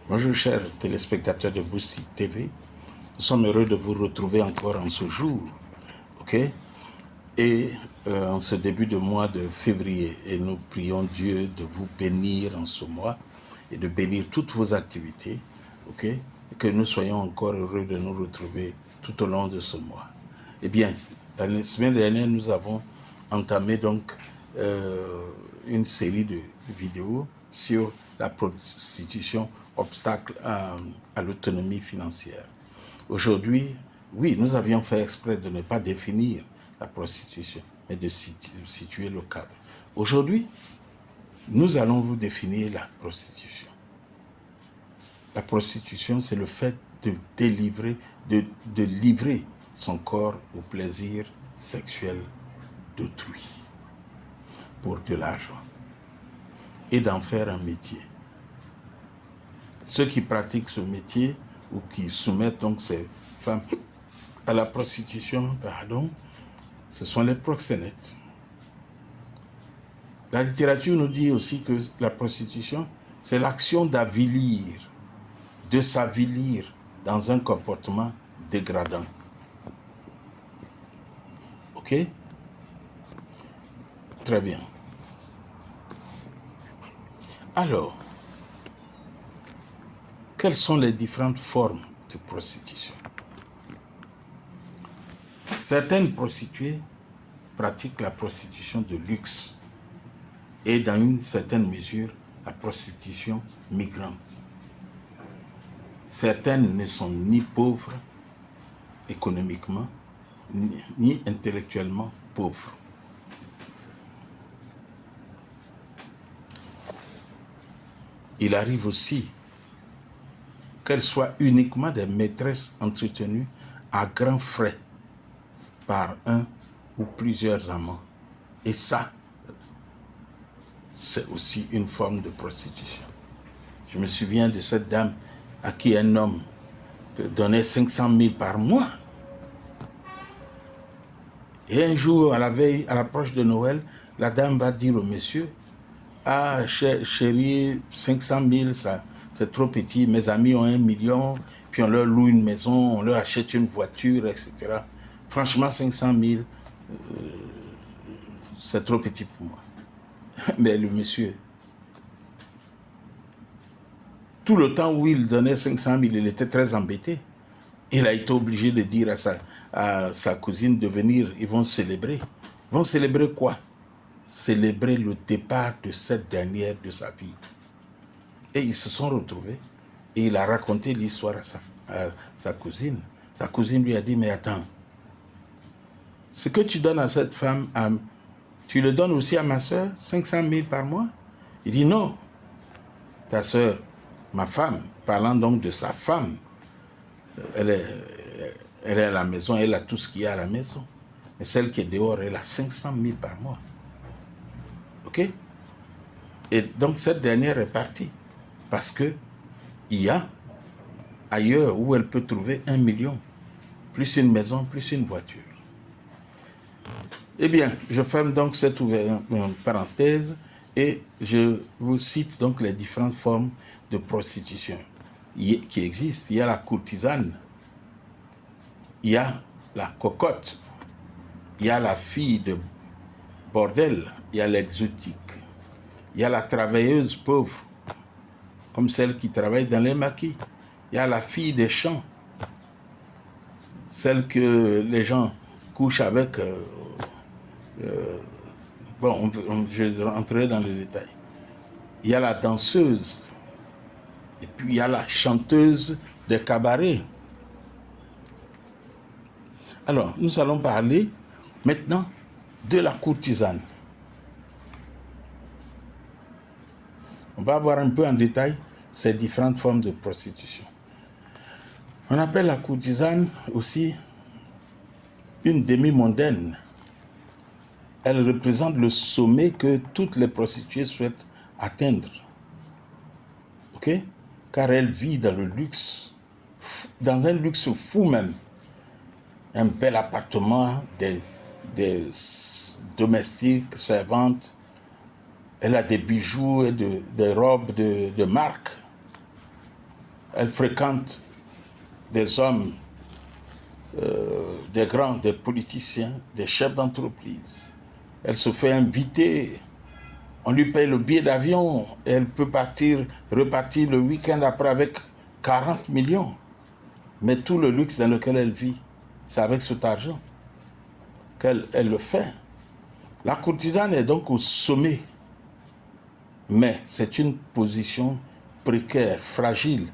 Bonjour chers téléspectateurs de Boussi TV. Nous sommes heureux de vous retrouver encore en ce jour. Ok? Et en ce début de mois de février. Et nous prions Dieu de vous bénir en ce mois et de bénir toutes vos activités. Ok? Et que nous soyons encore heureux de nous retrouver tout au long de ce mois. Eh bien, la semaine dernière, nous avons entamé donc une série de vidéos sur la prostitution, obstacle à l'autonomie financière. Aujourd'hui, oui, nous avions fait exprès de ne pas définir la prostitution, mais de situer le cadre. Aujourd'hui, nous allons vous définir la prostitution. La prostitution, c'est le fait de livrer son corps au plaisir sexuel d'autrui pour de l'argent et d'en faire un métier. Ceux qui pratiquent ce métier ou qui soumettent donc ces femmes à la prostitution, ce sont les proxénètes. La littérature nous dit aussi que la prostitution, c'est l'action d'avilir, de s'avilir dans un comportement dégradant. Ok? Très bien. Alors, quelles sont les différentes formes de prostitution? Certaines prostituées pratiquent la prostitution de luxe et dans une certaine mesure la prostitution migrante. Certaines ne sont ni pauvres économiquement, ni intellectuellement pauvres. Il arrive aussi qu'elles soient uniquement des maîtresses entretenues à grands frais par un ou plusieurs amants. Et ça, c'est aussi une forme de prostitution. Je me souviens de cette dame à qui un homme donnait 500 000 par mois. Et un jour, à la veille, à l'approche de Noël, la dame va dire au monsieur: « Ah, chérie, 500 000, ça, c'est trop petit. Mes amis ont 1 million, puis on leur loue une maison, on leur achète une voiture, etc. Franchement, 500 000, c'est trop petit pour moi. » Mais le monsieur, tout le temps où il donnait 500 000, il était très embêté. Il a été obligé de dire à sa cousine de venir, ils vont célébrer. Ils vont célébrer quoi? Célébrer le départ de cette dernière de sa vie. Et ils se sont retrouvés et il a raconté l'histoire à sa cousine. Sa cousine lui a dit: « Mais attends, ce que tu donnes à cette femme, tu le donnes aussi à ma soeur, 500 000 par mois? » Il dit: « Non, ta soeur, ma femme, parlant donc de sa femme, elle est à la maison, elle a tout ce qu'il y a à la maison. Mais celle qui est dehors, elle a 500 000 par mois. » Ok? Et donc cette dernière est partie. Parce que il y a ailleurs où elle peut trouver 1 million, plus une maison, plus une voiture. Eh bien, je ferme donc cette parenthèse et je vous cite donc les différentes formes de prostitution qui existent. Il y a la courtisane, il y a la cocotte, il y a la fille de bordel, il y a l'exotique, il y a la travailleuse pauvre, comme celle qui travaille dans les maquis. Il y a la fille des champs, celle que les gens couchent avec. Je rentrerai dans le détail. Il y a la danseuse, et puis il y a la chanteuse de cabaret. Alors, nous allons parler maintenant de la courtisane. On va voir un peu en détail ces différentes formes de prostitution. On appelle la courtisane aussi une demi-mondaine. Elle représente le sommet que toutes les prostituées souhaitent atteindre. Ok? Car elle vit dans le luxe, dans un luxe fou même. Un bel appartement, des domestiques, servantes. Elle a des bijoux et des robes de marque. Elle fréquente des hommes, des grands, des politiciens, des chefs d'entreprise. Elle se fait inviter, on lui paye le billet d'avion, et elle peut repartir le week-end après avec 40 millions. Mais tout le luxe dans lequel elle vit, c'est avec cet argent qu'elle le fait. La courtisane est donc au sommet, mais c'est une position précaire, fragile,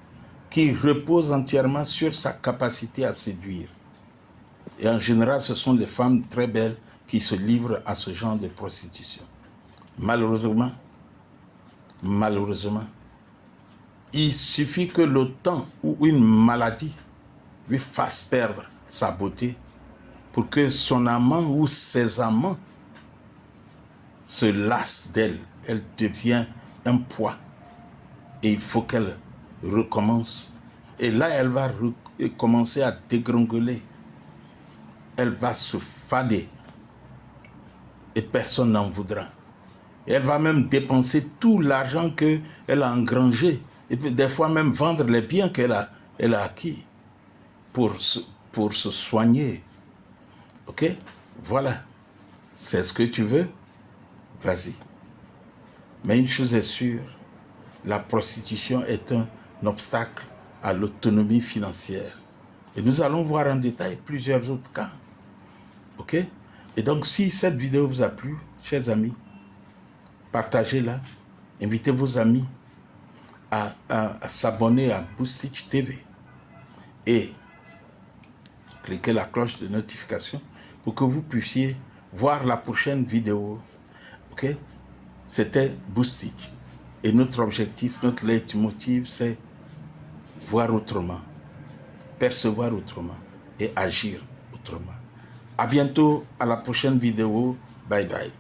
qui repose entièrement sur sa capacité à séduire. Et en général, ce sont les femmes très belles qui se livrent à ce genre de prostitution. Malheureusement, il suffit que le temps ou une maladie lui fasse perdre sa beauté pour que son amant ou ses amants se lassent d'elle. Elle devient un poids et il faut qu'elle recommence. Et là, elle va commencer à dégringoler. Elle va se faner et personne n'en voudra. Et elle va même dépenser tout l'argent qu'elle a engrangé et puis des fois même vendre les biens qu'elle a acquis pour se soigner. Ok? Voilà. C'est ce que tu veux? Vas-y. Mais une chose est sûre, la prostitution est un obstacle à l'autonomie financière. Et nous allons voir en détail plusieurs autres cas. Ok? Et donc, si cette vidéo vous a plu, chers amis, partagez-la, invitez vos amis à s'abonner à Boostich TV et cliquez la cloche de notification pour que vous puissiez voir la prochaine vidéo. Ok? C'était Boostich. Et notre objectif, notre leitmotiv, c'est voir autrement, percevoir autrement et agir autrement. À bientôt, à la prochaine vidéo. Bye bye.